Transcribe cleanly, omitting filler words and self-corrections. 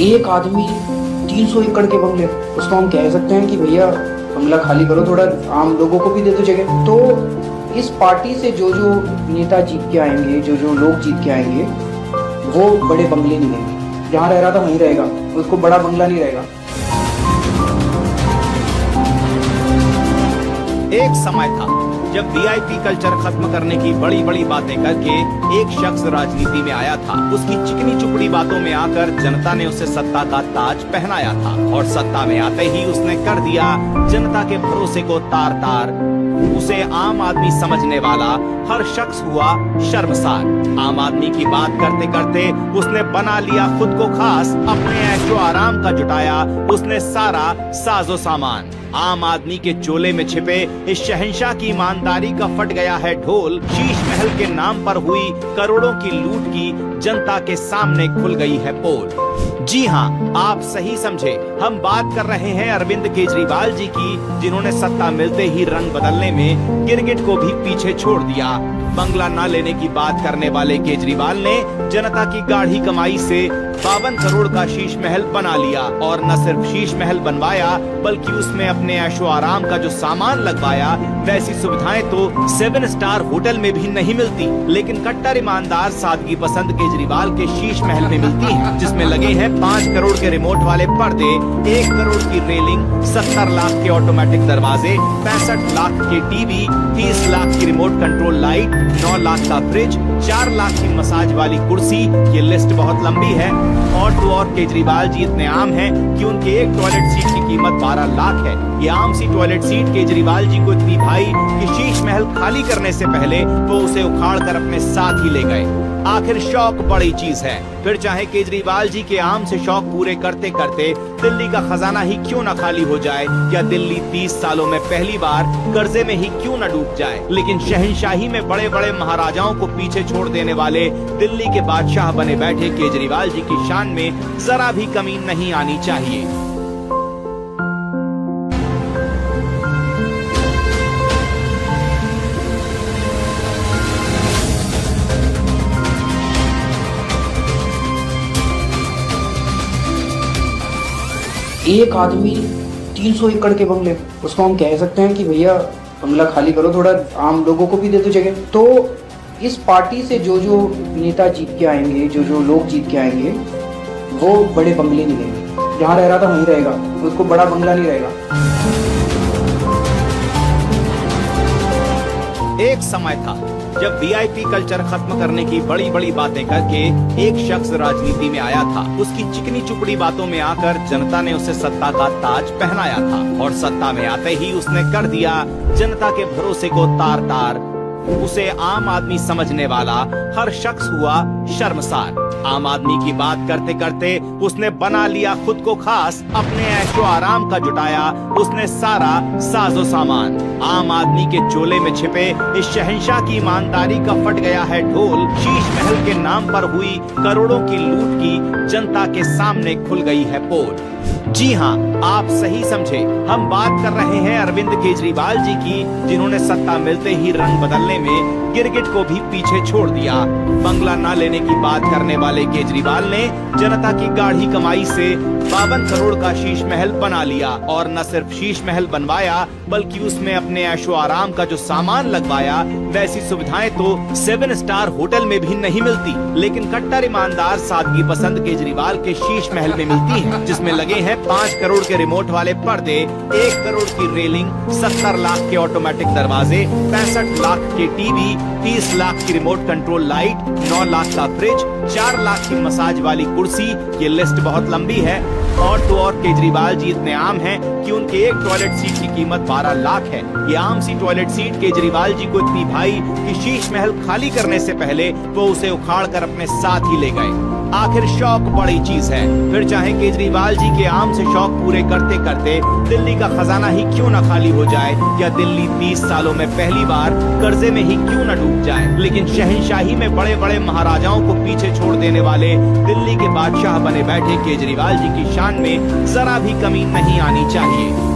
एक आदमी 300 एकड़ के बंगले, उसको हम कह सकते हैं कि भैया बंगला खाली करो, थोड़ा आम लोगों को भी दे दो जगह। तो इस पार्टी से जो जो नेता जीत के आएंगे, जो जो लोग जीत के आएंगे, वो बड़े बंगले नहीं लेंगे। जहाँ रह रहा था वहीं रहेगा, उसको बड़ा बंगला नहीं रहेगा। एक समय था जब वीआईपी कल्चर खत्म करने की बड़ी बड़ी बातें करके एक शख्स राजनीति में आया था। उसकी चिकनी चुपड़ी बातों में आकर जनता ने उसे सत्ता का ताज पहनाया था और सत्ता में आते ही उसने कर दिया जनता के भरोसे को तार तार। उसे आम आदमी समझने वाला हर शख्स हुआ शर्मसार। आम आदमी की बात करते करते उसने बना लिया खुद को खास। अपने ऐशो आराम का जुटाया उसने सारा साजो सामान। आम आदमी के चोले में छिपे इस शहंशाह की ईमानदारी का फट गया है ढोल। शीश महल के नाम पर हुई करोड़ों की लूट की जनता के सामने खुल गई है पोल। जी हाँ, आप सही समझे, हम बात कर रहे हैं अरविंद केजरीवाल जी की, जिन्होंने सत्ता मिलते ही रंग बदलने में गिरगिट को भी पीछे छोड़ दिया। बंगला न लेने की बात करने वाले केजरीवाल ने जनता की गाढ़ी कमाई से 52 करोड़ का शीश महल बना लिया और न सिर्फ शीश महल बनवाया बल्कि उसमें अपने ऐशो आराम का जो सामान लगवाया। वैसी सुविधाएं तो 7 स्टार होटल में भी नहीं मिलती, लेकिन कट्टर ईमानदार सादगी पसंद केजरीवाल के शीश महल में मिलती हैं, जिसमें लगे हैं 5 करोड़ के रिमोट वाले पर्दे, 1 करोड़ की रेलिंग, 70 लाख के ऑटोमेटिक दरवाजे, 65 लाख के टीवी, 30 लाख की रिमोट कंट्रोल लाइट, 9 लाख का फ्रिज, 4 लाख की मसाज वाली कुर्सी। ये लिस्ट बहुत लंबी है। और तो और केजरीवाल जी इतने आम हैं कि उनके एक टॉयलेट सीट की कीमत 12 लाख है। ये आम सी टॉयलेट सीट केजरीवाल जी को इतनी भाई कि शीश महल खाली करने से पहले वो उसे उखाड़ कर अपने साथ ही ले गए। आखिर शौक बड़ी चीज है, फिर चाहे केजरीवाल जी के आम से शौक पूरे करते करते दिल्ली का खजाना ही क्यों न खाली हो जाए, या दिल्ली 30 सालों में पहली बार कर्जे में ही क्यों न डूब जाए। लेकिन शहंशाही में बड़े बड़े महाराजाओं को पीछे छोड़ देने वाले दिल्ली के बादशाह बने बैठे केजरीवाल जी की शान में जरा भी कमी नहीं आनी चाहिए। एक आदमी 300 एकड़ के बंगले, उसको हम कह सकते हैं कि भैया बंगला खाली करो, थोड़ा आम लोगों को भी दे दो जगह। तो इस पार्टी से जो जो नेता जीत के आएंगे, जो जो लोग जीत के आएंगे, वो बड़े बंगले नहीं लेंगे। जहाँ रह रहा था वहीं रहेगा, उसको बड़ा बंगला नहीं रहेगा। एक समय था जब वीआईपी कल्चर खत्म करने की बड़ी बड़ी बातें करके एक शख्स राजनीति में आया था। उसकी चिकनी चुपड़ी बातों में आकर जनता ने उसे सत्ता का ताज पहनाया था और सत्ता में आते ही उसने कर दिया जनता के भरोसे को तार तार। उसे आम आदमी समझने वाला हर शख्स हुआ शर्मसार। आम आदमी की बात करते करते उसने बना लिया खुद को खास। अपने ऐशो आराम का जुटाया उसने सारा साजो सामान। आम आदमी के चोले में छिपे इस शहंशाह की ईमानदारी का फट गया है ढोल। शीश महल के नाम पर हुई करोड़ों की लूट की जनता के सामने खुल गई है पोल। जी हाँ, आप सही समझे, हम बात कर रहे हैं अरविंद केजरीवाल जी की, जिन्होंने सत्ता मिलते ही रंग बदलने में गिरगिट को भी पीछे छोड़ दिया। बंगला न लेने की बात करने वाले केजरीवाल ने जनता की गाढ़ी कमाई से 52 करोड़ का शीश महल बना लिया और न सिर्फ शीश महल बनवाया बल्कि उसमें अपने ऐशो आराम का जो सामान लगवाया। वैसी सुविधाएं तो 7 स्टार होटल में भी नहीं मिलती, लेकिन कट्टर ईमानदार सादगी पसंद केजरीवाल के शीश महल में मिलती हैं, जिसमें लगे हैं 5 करोड़ के रिमोट वाले पर्दे, 1 करोड़ की रेलिंग, 70 लाख के ऑटोमेटिक दरवाजे, 65 लाख के टीवी, 30 लाख की रिमोट कंट्रोल लाइट, 9 लाख का फ्रिज, 4 लाख की मसाज वाली कुर्सी। ये लिस्ट बहुत लंबी है। और तो और केजरीवाल जी इतने आम हैं कि उनके एक टॉयलेट सीट की कीमत 12 लाख है। ये आम सी टॉयलेट सीट केजरीवाल जी को इतनी भाई कि शीश महल खाली करने से पहले वो उसे उखाड़ कर अपने साथ ही ले गए। आखिर शौक बड़ी चीज है, फिर चाहे केजरीवाल जी के आम से शौक पूरे करते करते दिल्ली का खजाना ही क्यों न खाली हो जाए, या दिल्ली 30 सालों में पहली बार कर्जे में ही क्यों न डूब जाए। लेकिन शहंशाही में बड़े बड़े महाराजाओं को पीछे छोड़ देने वाले दिल्ली के बादशाह बने बैठे केजरीवाल जी की शान में जरा भी कमी नहीं आनी चाहिए।